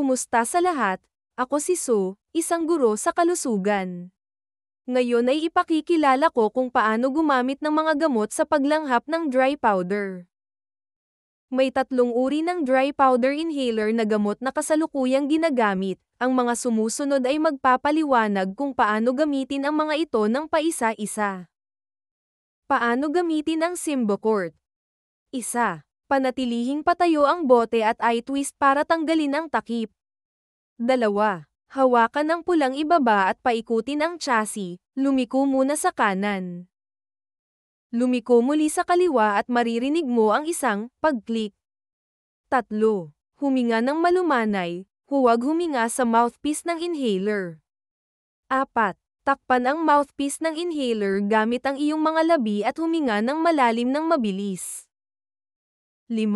Kumusta sa lahat? Ako si Sue, isang guro sa kalusugan. Ngayon ay ipakikilala ko kung paano gumamit ng mga gamot sa paglanghap ng dry powder. May tatlong uri ng dry powder inhaler na gamot na kasalukuyang ginagamit. Ang mga sumusunod ay magpapaliwanag kung paano gamitin ang mga ito ng paisa-isa. Paano gamitin ang Symbicort? 1. Panatilihing patayo ang bote at i-twist para tanggalin ang takip. 2. Hawakan ang pulang ibaba at paikutin ang chassis, lumiko muna sa kanan. Lumiko muli sa kaliwa at maririnig mo ang isang pag-click. 3. Huminga ng malumanay, huwag huminga sa mouthpiece ng inhaler. 4. Takpan ang mouthpiece ng inhaler gamit ang iyong mga labi at huminga ng malalim ng mabilis. 5.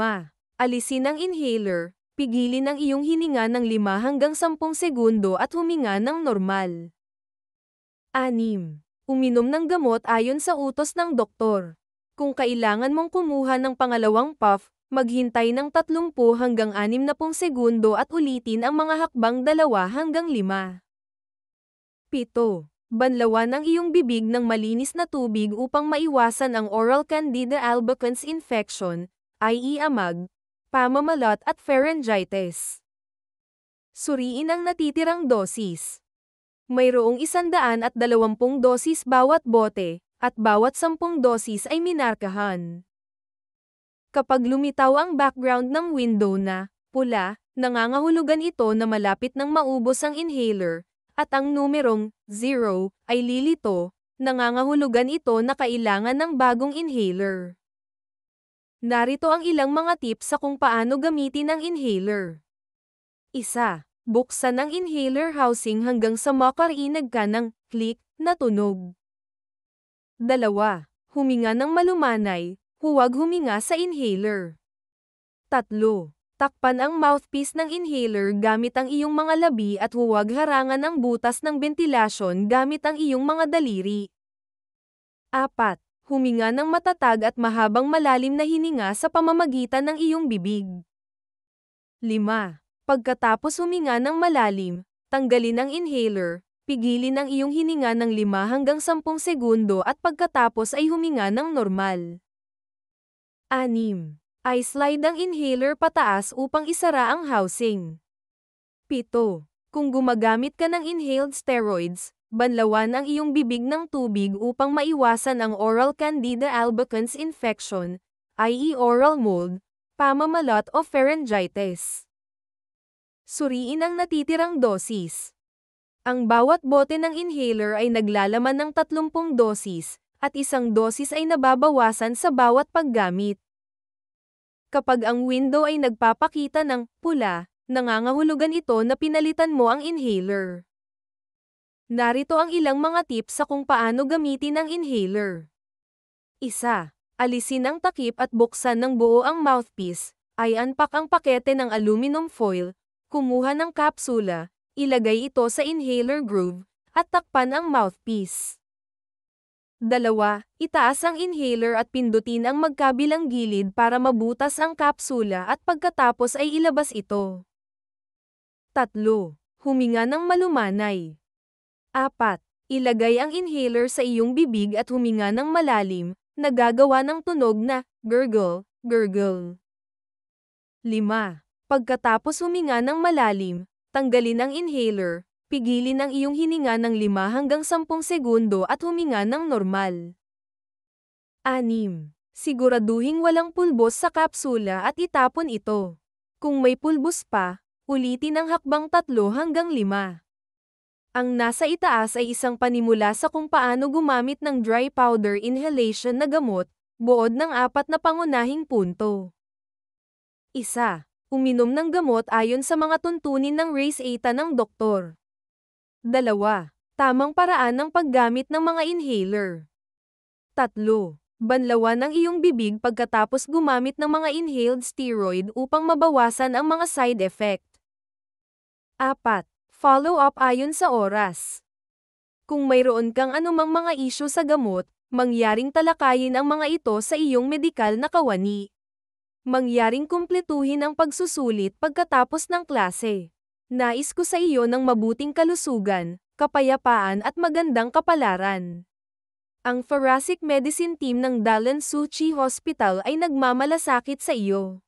Alisin ang inhaler, pigilin ang iyong hininga ng 5 hanggang 10 segundo at huminga ng normal. 6. Uminom ng gamot ayon sa utos ng doktor. Kung kailangan mong kumuha ng pangalawang puff, maghintay ng 30 hanggang 60 segundo at ulitin ang mga hakbang 2 hanggang 5. 7. Banlawan ang iyong bibig ng malinis na tubig upang maiwasan ang oral Candida albicans infection, i.e. amag, pamamalot at pharyngitis. Suriin ang natitirang dosis. Mayroong 120 dosis bawat bote, at bawat 10 dosis ay minarkahan. Kapag lumitaw ang background ng window na pula, nangangahulugan ito na malapit nang maubos ang inhaler, at ang numerong 0 ay lilito, nangangahulugan ito na kailangan ng bagong inhaler. Narito ang ilang mga tips sa kung paano gamitin ang inhaler. 1. Buksan ang inhaler housing hanggang sa makarinig ka ng click na tunog. 2. Huminga ng malumanay, huwag huminga sa inhaler. 3. Takpan ang mouthpiece ng inhaler gamit ang iyong mga labi at huwag harangan ang butas ng bentilasyon gamit ang iyong mga daliri. 4. Huminga ng matatag at mahabang malalim na hininga sa pamamagitan ng iyong bibig. 5. Pagkatapos huminga ng malalim, tanggalin ang inhaler, pigilin ang iyong hininga ng 5 hanggang 10 segundo at pagkatapos ay huminga ng normal. 6. I-slide ang inhaler pataas upang isara ang housing. 7. Kung gumagamit ka ng inhaled steroids, banlawan ang iyong bibig ng tubig upang maiwasan ang oral Candida albicans infection, i.e. oral mold, pamamalot o pharyngitis. Suriin ang natitirang dosis. Ang bawat bote ng inhaler ay naglalaman ng 30 dosis, at isang dosis ay nababawasan sa bawat paggamit. Kapag ang window ay nagpapakita ng pula, nangangahulugan ito na pinalitan mo ang inhaler. Narito ang ilang mga tips sa kung paano gamitin ang inhaler. 1. Alisin ang takip at buksan ng buo ang mouthpiece. I-unpack ang pakete ng aluminum foil, kumuha ng kapsula, ilagay ito sa inhaler groove, at takpan ang mouthpiece. 2. Itaas ang inhaler at pindutin ang magkabilang gilid para mabutas ang kapsula at pagkatapos ay ilabas ito. 3. Huminga ng malumanay. 4. Ilagay ang inhaler sa iyong bibig at huminga ng malalim, nagagawa ng tunog na gurgle, gurgle. 5. Pagkatapos huminga ng malalim, tanggalin ang inhaler, pigilin ang iyong hininga ng 5 hanggang 10 segundo at huminga ng normal. 6. Siguraduhing walang pulbos sa kapsula at itapon ito. Kung may pulbos pa, ulitin ang hakbang 3 hanggang 5. Ang nasa itaas ay isang panimula sa kung paano gumamit ng dry powder inhalation na gamot, buod ng 4 na pangunahing punto. 1. Uminom ng gamot ayon sa mga tuntunin ng RACE-ATA ng doktor. 2. Tamang paraan ng paggamit ng mga inhaler. 3. Banlawan ang iyong bibig pagkatapos gumamit ng mga inhaled steroid upang mabawasan ang mga side effect. 4. Follow up ayon sa oras. Kung mayroon kang anumang mga isyu sa gamot, mangyaring talakayin ang mga ito sa iyong medikal na kawani. Mangyaring kumpletuhin ang pagsusulit pagkatapos ng klase. Nais ko sa iyo ng mabuting kalusugan, kapayapaan at magandang kapalaran. Ang Thoracic Medicine Team ng Dallin Suchi Hospital ay nagmamalasakit sa iyo.